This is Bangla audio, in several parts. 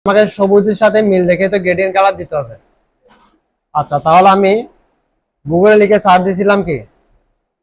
আমাকে সবুজের সাথে মিল রেখে তো গ্রেডিয়েন্ট কালার দিতে হবে। আচ্ছা, তাহলে আমি গুগলে লিখে সার্চ দিয়েছিলাম কি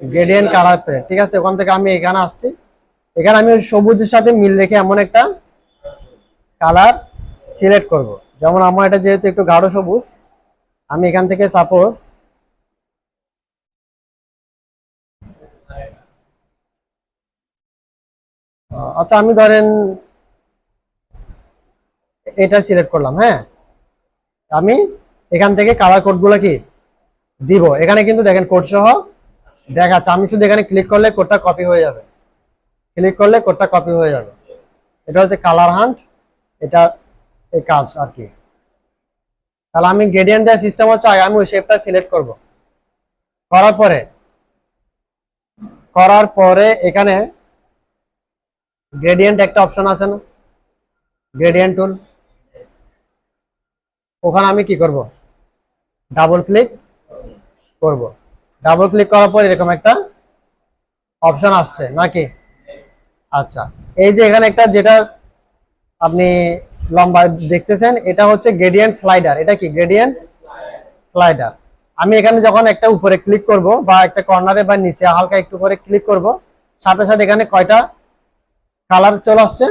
গ্রেডিয়েন্ট কালার প্যালেট, ঠিক আছে। ওখান থেকে আমি এখানে আসছি, এখানে আমি সবুজের সাথে মিল রেখে এমন একটা কালার সিলেক্ট করব। যেমন আমার এটা যেহেতু একটু গাঢ় সবুজ, আমি এখান থেকে সাপোজ আচ্ছা আমি ধরেন এটা সিলেক্ট করলাম। হ্যাঁ, আমি এখান থেকে কালার কোডগুলো কি দিব। এখানে কিন্তু দেখেন কোড সহ দেখাচ্ছে, আমি শুধু এখানে ক্লিক করলে কোডটা কপি হয়ে যাবে, ক্লিক করলে কোডটা কপি হয়ে যাবে। এটা হচ্ছে কালার হান্ট, এটা এই কাজ আর কি। তাহলে আমি গ্রেডিয়েন্ট দেওয়ার সিস্টেম হচ্ছে আগে আমি ওই শেপটা সিলেক্ট করব। করার পরে এখানে গ্রেডিয়েন্ট একটা অপশন আছে না, গ্রেডিয়েন্ট টুল, ওখানে আমি কি করব, ডাবল ক্লিক করব। ডাবল ক্লিক করার পর এরকম একটা অপশন আসছে নাকি। আচ্ছা, এই যে এখানে একটা যেটা আপনি লম্বা দেখতেছেন, এটা হচ্ছে গ্রেডিয়েন্ট স্লাইডার। এটা কি গ্রেডিয়েন্ট স্লাইডার। আমি এখানে যখন একটা উপরে ক্লিক করব বা একটা কর্নারে বা নিচে হালকা একটু করে ক্লিক করব, সাথে সাথে এখানে কয়টা কালার চলে আসছে,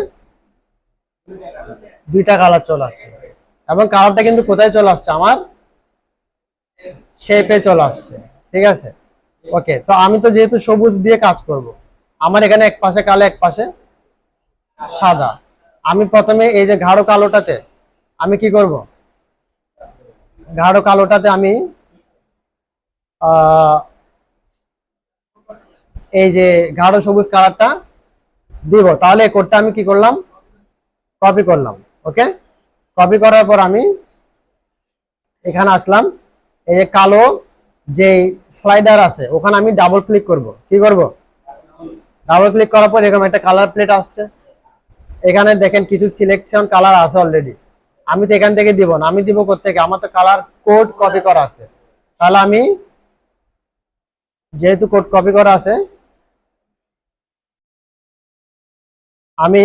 দুইটা কালার চলে আসছে। এবং কালারটা কিন্তু কোথায় চলে আসছে, আমার শেপে চলে আসছে, ঠিক আছে। ওকে, তো আমি তো যেহেতু সবুজ দিয়ে কাজ করব, আমার এখানে এক পাশে কালো এক পাশে সাদা। আমি প্রথমে এই যে গাঢ় কালোটাতে আমি কি করব, গাঢ় কালোটাতে আমি এই যে গাঢ় সবুজ কালারটা দিব। তাহলে এই কোডটা আমি কি করলাম, কপি করলাম। ওকে, কপি করার পর আমি এখানে আসলাম, এই যে কালো যে স্লাইডার আছে ওখানে আমি ডাবল ক্লিক করব। কি করব, ডাবল ক্লিক করার পর এরকম একটা কালার প্লেট আসছে। এখানে দেখেন কিছু সিলেকশন কালার আছে অলরেডি, আমি তো এখান থেকে দিব না, আমি দিব কোত্থেকে, আমার তো কালার কোড কপি করা আছে। তাহলে আমি যেহেতু কোড কপি করা আছে, আমি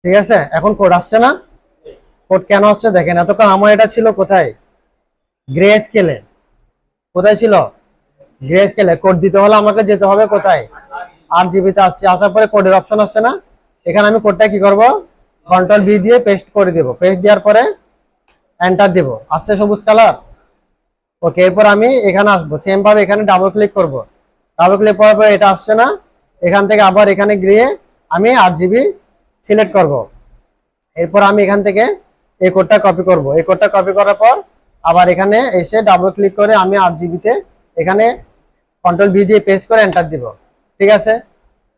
ঠিক আছে, এখন কোড আসছে না। কোড কেন আসছে দেখেন, এতক্ষণ আমার এটা ছিল কোথায়, গ্রে স্কেলে। কোথায় ছিল, গ্রে স্কেলে। কোড দিতে হলে আমাকে যেতে হবে কোথায়, 8 GB তে আসছে। আসার পরে কোডের অপশন আসছে না, এখানে আমি কোডটা কি করব, কন্ট্রোল ভি দিয়ে পেস্ট করে দেব। পেস্ট দেওয়ার পরে এন্টার দেব, আসছে সবুজ কালার। ওকে, এরপর আমি এখানে আসবো, সেম ভাবে এখানে ডাবল ক্লিক করব। ডাবল ক্লিক করার পরে এটা আসছে না, এখান থেকে আবার এখানে গিয়ে আমি 8 GB সিলেক্ট করব। এরপর আমি এখান থেকে এই কোডটা কপি করব। এই কোডটা কপি করার পর আবার এখানে এসে ডাবল ক্লিক করে আমি 8 GB তে এখানে কন্ট্রোল ভি দিয়ে পেস্ট করে এন্টার দিব। ঠিক আছে,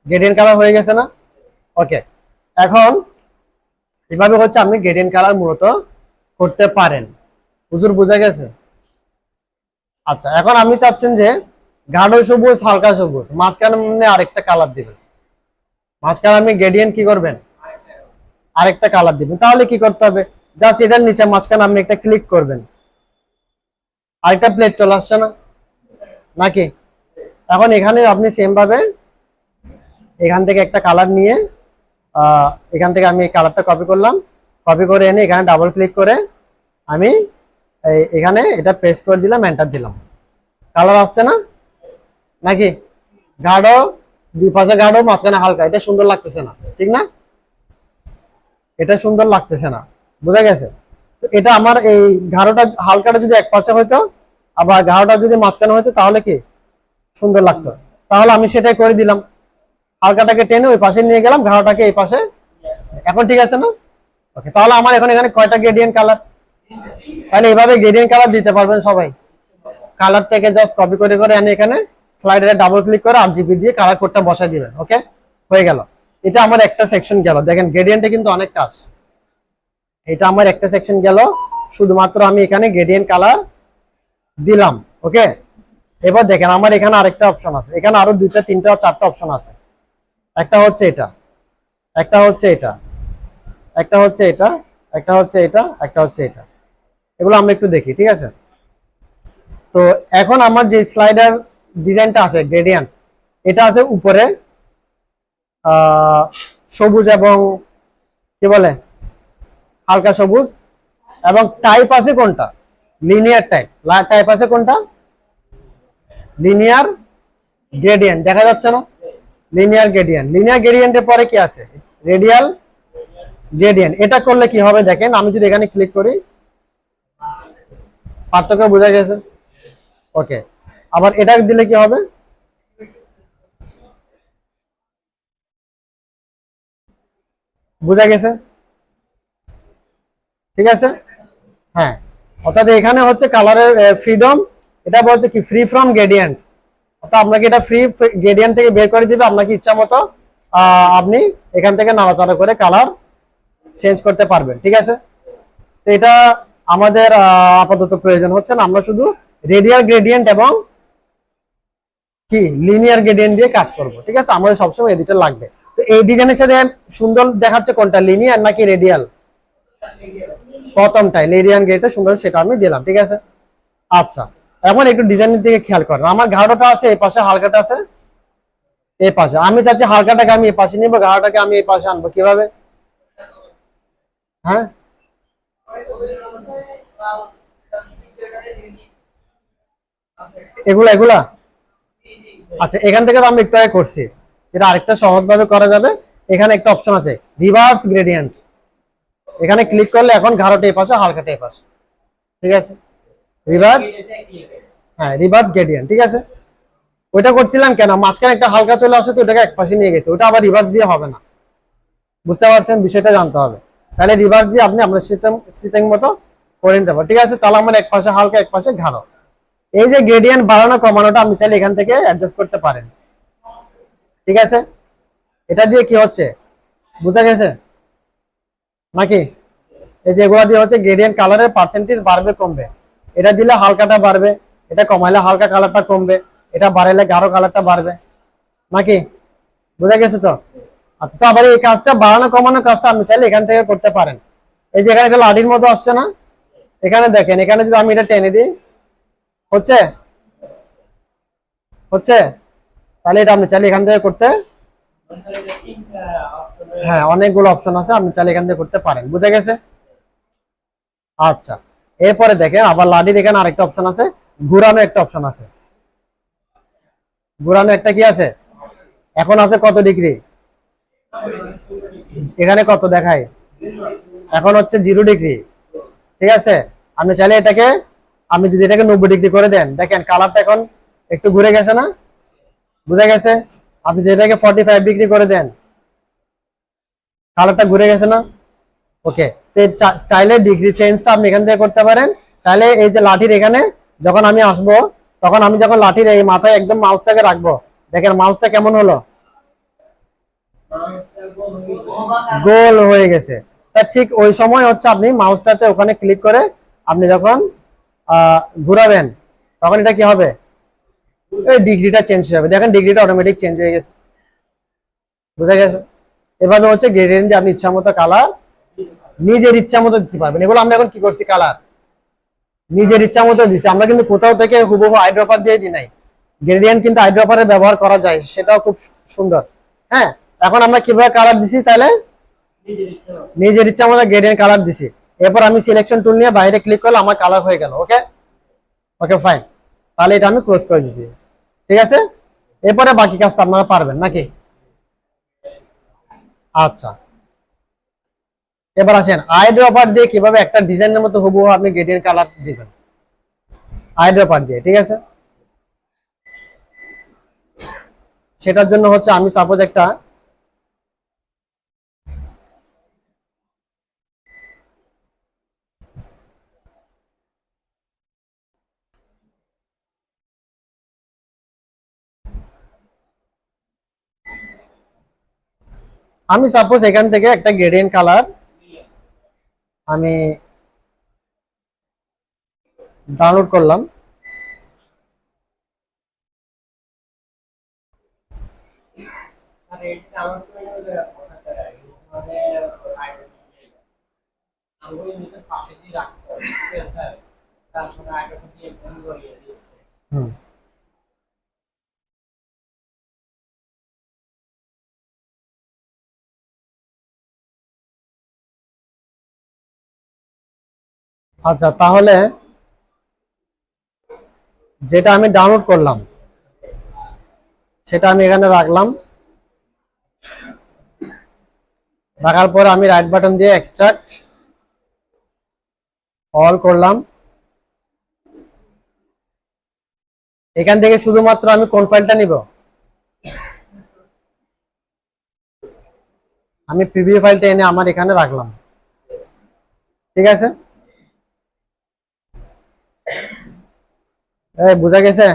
গ্রেডিয়েন্ট কালার হয়ে গেছে না। ওকে, এখন এভাবে হচ্ছে আপনি গ্রেডিয়েন্ট কালার মূলত করতে পারেন। হুজুর বুঝা গেছে। আচ্ছা, এখন আমি চাচ্ছেন যে গাঢ় সবুজ হালকা সবুজ মাঝখানে আরেকটা কালার দিবেন। মাঝখানে আপনি গ্রেডিয়েন্ট কি করবেন, আরেকটা কালার দিবেন। তাহলে কি করতে হবে, জাস্ট এটার নিচে মাঝখানে আপনি একটা ক্লিক করবেন, আরেকটা প্লেট চলে আসছে না নাকি। এখন এখানে আপনি সেম ভাবে এখান থেকে একটা কালার নিয়ে এখান থেকে আমি কালারটা কপি করলাম, কপি করে এনে এখানে ডাবল ক্লিক করে আমি এখানে এটা পেস্ট করে দিলাম, এন্টার দিলাম। কালার আসছে না নাকি, গাঢ় দুই পাশে গাঢ় মাঝখানে হালকা, এটা সুন্দর লাগতেছে না, ঠিক না, এটা সুন্দর লাগতেছে না, বোঝা গেছে। তো এটা আমার এই গাঢ়টা হালকাটা যদি এক পাশে হইতো আবার গাঢ়টা যদি মাঝখানে হইতো তাহলে কি সুন্দর লাগতো। তাহলে আমি সেটাই করে দিলাম, হালকাটাকে টেনে ওই পাশে নিয়ে গেলাম, গাঢ়টাকে এই পাশে। এখন ঠিক আছে না। ওকে, তাহলে আমার এখন এখানে কয়টা গ্রেডিয়েন্ট কালার, তাহলে এইভাবে গ্রেডিয়েন্ট কালার দিতে পারবেন সবাই। কালার থেকে জাস্ট কপি করে করে এনে এখানে স্লাইডারে ডাবল ক্লিক করে আরজিবি দিয়ে কালার কোডটা বসাই দিবেন। ওকে, হয়ে গেল। এটা আমার একটা সেকশন গেল। দেখেন গ্রেডিয়েন্টে কিন্তু অনেক কাজ। এটা আমার একটা সেকশন গেল, শুধুমাত্র আমি এখানে গ্রেডিয়েন্ট কালার দিলাম। ওকে, এবার দেখেন আমার এখানে আরেকটা অপশন আছে, এখানে আরো দুইটা তিনটা চারটা অপশন আছে। একটা হচ্ছে এটা, একটা হচ্ছে এটা, একটা হচ্ছে এটা, একটা হচ্ছে এটা, একটা হচ্ছে এটা। এগুলো আমরা একটু দেখি, ঠিক আছে? তো এখন আমার যে স্লাইডার ডিজাইনটা আছে গ্রেডিয়েন্ট, এটা আছে উপরে সবুজ এবং কি বলে হালকা সবুজ, এবং টাইপ আছে কোনটা? Linear type. টাইপ আছে কোনটা? Linear gradient. দেখা যাচ্ছে না? Linear gradient. লিনিয়ার গ্রেডিয়েন্টের পরে কি আছে? Radial gradient. এটা করলে কি হবে দেখেন, আমি যদি এখানে ক্লিক করি, পার্থক্য বোঝা গেছে? ওকে, আবার এটা দিলে কি হবে? বোঝা গেছে? ঠিক আছে, হ্যাঁ। অর্থাৎ এখানে হচ্ছে কালারের ফ্রিডম, এটা বলছে কি ফ্রি ফ্রম গ্রেডিয়েন্ট। অর্থাৎ আপনাকে এটা ফ্রি গ্রেডিয়েন্ট থেকে বের করে দিবে, আপনাকে ইচ্ছা মতো আপনি এখান থেকে নাড়াচাড়া করে কালার চেঞ্জ করতে পারবেন। ঠিক আছে, তো এটা আমাদের আপাতত প্রয়োজন হচ্ছে না, আমরা শুধু রেডিয়াল গ্রেডিয়েন্ট এবং কি লিনিয়ার গ্রেডিয়েন্ট দিয়ে কাজ করব। ঠিক আছে, আমাদের সবসময় এই দুটো লাগবে। তো এই ডিজাইনের সাথে সুন্দর দেখাচ্ছে কোনটা, লিনিয়ার নাকি রেডিয়াল? প্রথমটাই লেরিয়ান গেটে সুন্দর, সেটা আমি দিলাম। ঠিক আছে, আচ্ছা। এখন একটু ডিজাইনের দিকে খেয়াল করেন। আমার গাঢ়টা আছে এই পাশে, হালকাটা আছে এই পাশে। আমি চাচ্ছি হালকাটাকে আমি এই পাশে নিব, গাঢ়টাকে আমি এই পাশে আনবো। কিভাবে? হ্যাঁ, এগুলা এগুলা আচ্ছা, এখান থেকে তো আমি একটু আগে করছি, এটা আরেকটা সহজ ভাবে করা যাবে। এখানে একটা অপশন আছে রিভার্স গ্রেডিয়েন্ট, এখানে ক্লিক করলে এখন গাঢ়টা এই পাশে, হালকাটা এই পাশে। ঠিক আছে, রিভার্স, হ্যাঁ রিভার্স গ্রেডিয়েন্ট। ঠিক আছে, ওইটা করছিলাম কেন, মাঝখানে একটা হালকা চলে আসে তো ওটাকে এক পাশে নিয়ে গেছে, ওটা আবার রিভার্স দিয়ে হবে না। বুঝতে পারছেন? বিষয়টা জানতে হবে। তাহলে রিভার্স দিয়ে আপনি আপনার সিস্টেম সিস্টেম মতো করে নিতে পারেন। ঠিক আছে, তাহলে আমার এক পাশে হালকা এক পাশে গাঢ়। এই যে গ্রেডিয়েন্ট বাড়ানো কমানোটা আপনি চাইলে এখান থেকে অ্যাডজাস্ট করতে পারেন। ঠিক আছে, এটা দিয়ে কি হচ্ছে বুঝা গেছে নাকি? এই যে এগুলা দিয়ে হচ্ছে গ্রেডিয়েন্ট কালারের পার্সেন্টেজ বাড়বে কমবে। এটা দিলে হালকাটা বাড়বে, এটা কমাইলে হালকা কালারটা কমবে, এটা বাড়াইলে গাঢ় কালারটা বাড়বে নাকি? বুঝা গেছে তো? আচ্ছা, তো আবার এই কাজটা বাড়ানো কমানো কাজটা আপনি চাইলে এখান থেকে করতে পারেন। এই যে এখানে একটা লাঠির মতো আসছে না, এখানে দেখেন, এখানে যদি আমি এটা টেনে দিই, হচ্ছে হচ্ছে তাহলে এটা আপনি চাইলে এখান থেকে করতে, হ্যাঁ অনেকগুলো অপশন আছে, আপনি চাইলে এখান থেকে করতে পারেন। বুঝা গেছে? আচ্ছা, এরপরে দেখেন আবার লাঠির এখানে আরেকটা অপশন আছে, ঘুরানো একটা অপশন আছে। ঘুরানো একটা কি আছে, এখন আছে কত ডিগ্রি, এখানে কত দেখায়, এখন হচ্ছে 0 ডিগ্রি। ঠিক আছে, আপনি চাইলে এটাকে, আপনি যদি এটাকে 90 ডিগ্রি করে দেন, দেখেন কালারটা এখন একটু ঘুরে গেছে না? বুঝা গেছে? আপনি যদি এটাকে 45 ডিগ্রি করে দেন, কালারটা ঘুরে গেছে না? ওকে, তো চাইলে ডিগ্রি চেঞ্জটা আপনি এখান থেকে করতে পারেন। চাইলে এই যে লাঠির এখানে যখন আমি আসবো, তখন আমি যখন লাঠির এই মাথায় একদম মাউসটাকে রাখবো, দেখেন মাউসটা কেমন হলো, গোল হয়ে গেছে। তা ঠিক ওই সময় হচ্ছে আপনি মাউসটাতে ওখানে ক্লিক করে আপনি যখন ঘুরাবেন, তখন এটা কি হবে, এই ডিগ্রিটা চেঞ্জ হয়ে যাবে। দেখেন ডিগ্রিটা অটোমেটিক চেঞ্জ হয়ে গেছে। বুঝা গেছে? এভাবে হচ্ছে গ্রেডিয়েন্ট দিয়ে আপনি ইচ্ছা মতো কালার নিজের ইচ্ছা মতো দিতে পারবেন। এগুলো আমরা এখন কি করছি, কালার নিজের ইচ্ছা মতো দিচ্ছি। আমরা কিন্তু কোথাও থেকে হুবহু আইড্রপার দিয়ে দিই নাই। গ্রেডিয়েন্ট কিন্তু আইড্রপারের ব্যবহার করা যায়, সেটাও খুব সুন্দর। হ্যাঁ, এখন আমরা কিভাবে কালার দিছি, তাহলে নিজের ইচ্ছা মতো গ্রেডিয়েন্ট কালার দিছি। এরপর আমি সিলেকশন টুল নিয়ে বাইরে ক্লিক করলে আমার কালার হয়ে গেল। ওকে, ওকে ফাইন, তাহলে এটা আমি ক্লোজ করে দিছি। ঠিক আছে, এরপরে বাকি কাজটা আপনারা পারবেন নাকি? আচ্ছা, এবার আসেন আইড্রপার দিয়ে কিভাবে একটা ডিজাইনের মতো হুবহু আপনি গ্রেডিয়েন্ট কালার দিবেন আইড্রপার দিয়ে। ঠিক আছে, সেটার জন্য হচ্ছে আমি সাপোজ একটা আমি সাপোজ এখান থেকে একটা গ্রেডিয়েন্ট কালার আমি ডাউনলোড করলাম। হুম, আচ্ছা তাহলে যেটা আমি ডাউনলোড করলাম সেটা আমি এখানে রাখলাম। রাখার পর আমি রাইট বাটন দিয়ে এক্সট্রাক্ট অল করলাম। এখান থেকে শুধুমাত্র আমি কোন ফাইলটা নিব, আমি প্রিভিউ ফাইলটা এনে আমার এখানে রাখলাম। ঠিক আছে, বোঝা গেছে?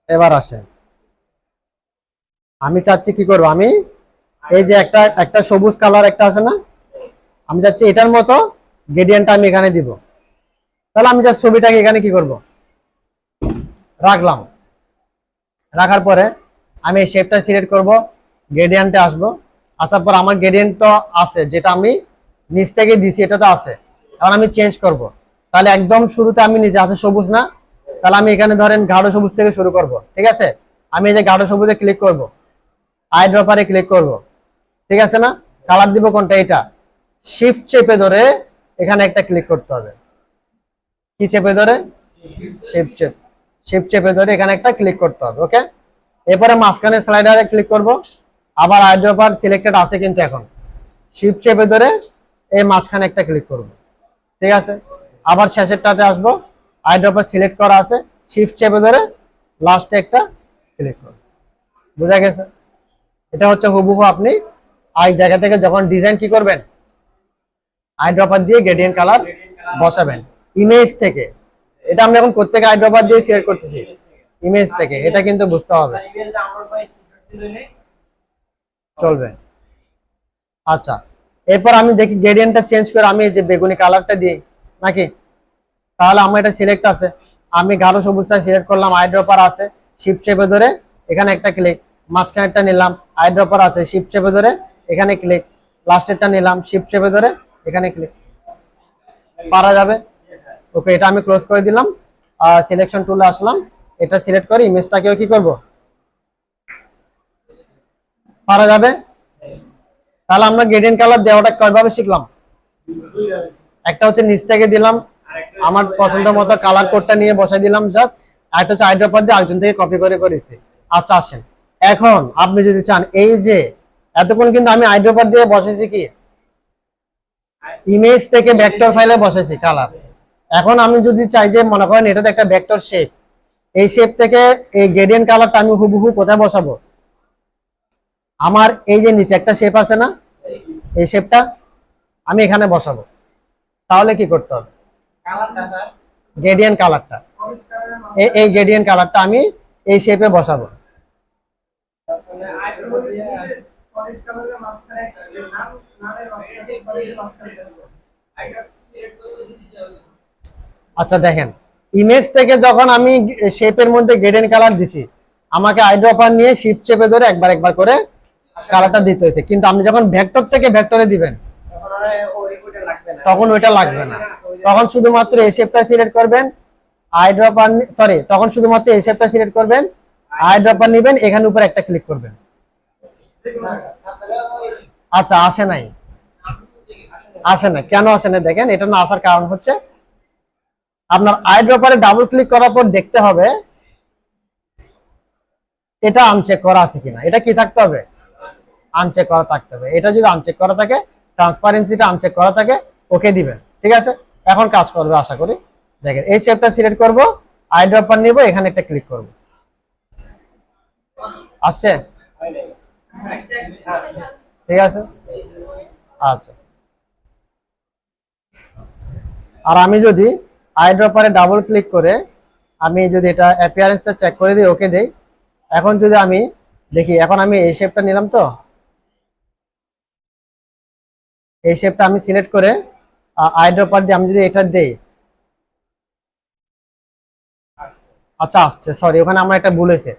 এবার আসে আমি চাচ্ছি কি করব, আমি এই যে একটা একটা সবুজ কালার একটা আছে না, আমি চাচ্ছি এটার মতো গ্রেডিয়েন্টটা আমি এখানে দিব। তাহলে আমি জাস্ট ছবিটাকে এখানে কি করব, রাখলাম। রাখার পরে আমি এই শেপটা সিলেক্ট করব, গ্রেডিয়েন্টে আসবো। আসার পর আমার গ্রেডিয়েন্ট তো আছে, যেটা আমি নিচ থেকে দিছি এটা তো আছে। এখন আমি চেঞ্জ করব। তাহলে একদম শুরুতে আমি নিচে আছে সবুজ না, তাহলে আমি এখানে ধরেন গাঢ় সবুজ থেকে শুরু করব। ঠিক আছে, আমি এই যে গাঢ় সবুজে ক্লিক করব, আই ড্রপারে ক্লিক করব। ঠিক আছে না, কালার দিব কোনটা, এটা শিফট চেপে ধরে এখানে একটা ক্লিক করতে হবে। কি চেপে ধরে, শিফট চেপে ধরে এখানে একটা ক্লিক করতে হবে। ওকে, এরপরে মাঝখানে স্লাইডারে ক্লিক করব। আবার আইড্রপার সিলেক্টেড আছে কিন্তু এখন শিফট চেপে ধরে এই মাঝখানে একটা ক্লিক করব। ঠিক আছে, আবার শেষেরটাতে আসবো, আইড্রপার সিলেক্ট করা আছে, শিফট চেপে ধরে লাস্টে একটা ক্লিক করব। বোঝা গেছে? এটা হচ্ছে হুবহু আপনি এই জায়গা থেকে যখন ডিজাইন কি করবেন, আইড্রপার দিয়ে গ্রেডিয়েন্ট কালার বসাবেন ইমেজ থেকে। এটা আমরা এখন কোত্থেকে আইড্রপার দিয়ে শেয়ার করতেছি, ইমেজ থেকে। এটা কিন্তু বুঝতে হবে, চলবে। আচ্ছা, এরপর আমি দেখি গ্রেডিয়েন্টটা চেঞ্জ করে আমি এই যে বেগুনি কালারটা দিই নাকি। তাহলে আমার এটা সিলেক্ট আছে, আমি গাঢ় সবুজটা সিলেক্ট করলাম, আইড্রপার আছে, শিফট চেপে ধরে এখানে একটা ক্লিক, মাঝখানেরটা নিলাম, আইড্রপার আছে, শিফট চেপে ধরে এখানে ক্লিক, লাস্টেরটা নিলাম, শিফট চেপে ধরে এখানে ক্লিক। পারা যাবে? ওকে, এটা আমি ক্লোজ করে দিলাম। সিলেকশন টুলে আসলাম, এটা সিলেক্ট করে ইমেজটাকেও কি করব, পারা যাবে? তাহলে আমরা গ্রেডিয়েন্ট কালার দেওয়াটা কিভাবে শিখলাম, একটা হচ্ছে নিচ থেকে দিলাম, আমার পছন্দ মতো কালার কোডটা নিয়ে বসাই দিলাম জাস্ট, আর একটা হচ্ছে আইড্রপার দিয়ে আরেকজন থেকে কপি করে করেছি। আচ্ছা আসেন, এখন আপনি যদি চান, এই যে এতক্ষণ কিন্তু আমি আইড্রপার দিয়ে বসেছি কি ইমেজ থেকে ভেক্টর ফাইলে বসেছি কালার। এখন আমি যদি চাই যে মনে করেন এটা তো একটা ভেক্টর শেপ, এই শেপ থেকে এই গ্রেডিয়েন্ট কালারটা আমি হুবহু কোথায় বসাবো, আমার এই যে নিচে একটা শেপ আছে না, এই শেপটা আমি এখানে বসাবো। তাহলে কি করতে হবে, গ্রেডিয়েন্ট কালারটা, এই গ্রেডিয়েন্ট কালারটা আমি এই শেপে বসাবো। আচ্ছা দেখেন, ইমেজ থেকে যখন আমি শেপের মধ্যে গ্রেডিয়েন্ট কালার দিছি, আমাকে আইড্রপার নিয়ে শিফট চেপে ধরে একবার একবার করে কালারটা দিতে হয়েছে। কিন্তু আপনি যখন ভেক্টর থেকে ভেক্টরে দিবেন তখন ওইটা লাগবে না, তখন শুধুমাত্র এই শেপটা সিলেক্ট করবেন, আইড্রপার সরি, তখন শুধুমাত্র এই শেপটা সিলেক্ট করবেন, আইড্রপার নেবেন, এখানে উপর একটা ক্লিক করবেন। আচ্ছা আসে নাই, আসে না, কেন আসে না দেখেন, এটা না আসার কারণ হচ্ছে আপনার আইড্রপারে ডাবল ক্লিক করার পর দেখতে হবে এটা আনচেক করা আছে কিনা। এটা কি থাকতে হবে, আনচেক করা থাকতে হবে। এটা যদি আনচেক করা থাকে, ট্রান্সপারেন্সিটা আনচেক করা থাকে, ওকে দিবেন। ঠিক আছে, এখন কাজ করবে আশা করি। দেখেন এই শেপটা সিলেক্ট করব, আইড্রপার নিব, এখানে একটা ক্লিক করব, আসছে? ঠিক আছে, আচ্ছা। আর আমি যদি আইড্রপারে ডাবল ক্লিক করে আমি যদি এটা অ্যাপিয়ারেন্সটা চেক করে দিই, ওকে দেই, এখন যদি আমি দেখি এখন আমি এই শেপটা নিলাম তো, এই শেপটা আমি সিলেক্ট করে আইড্রপার দিয়ে আমি যদি এটা দেই, আচ্ছা আসছে, সরি ওখানে আমার একটা ভুল হয়েছে।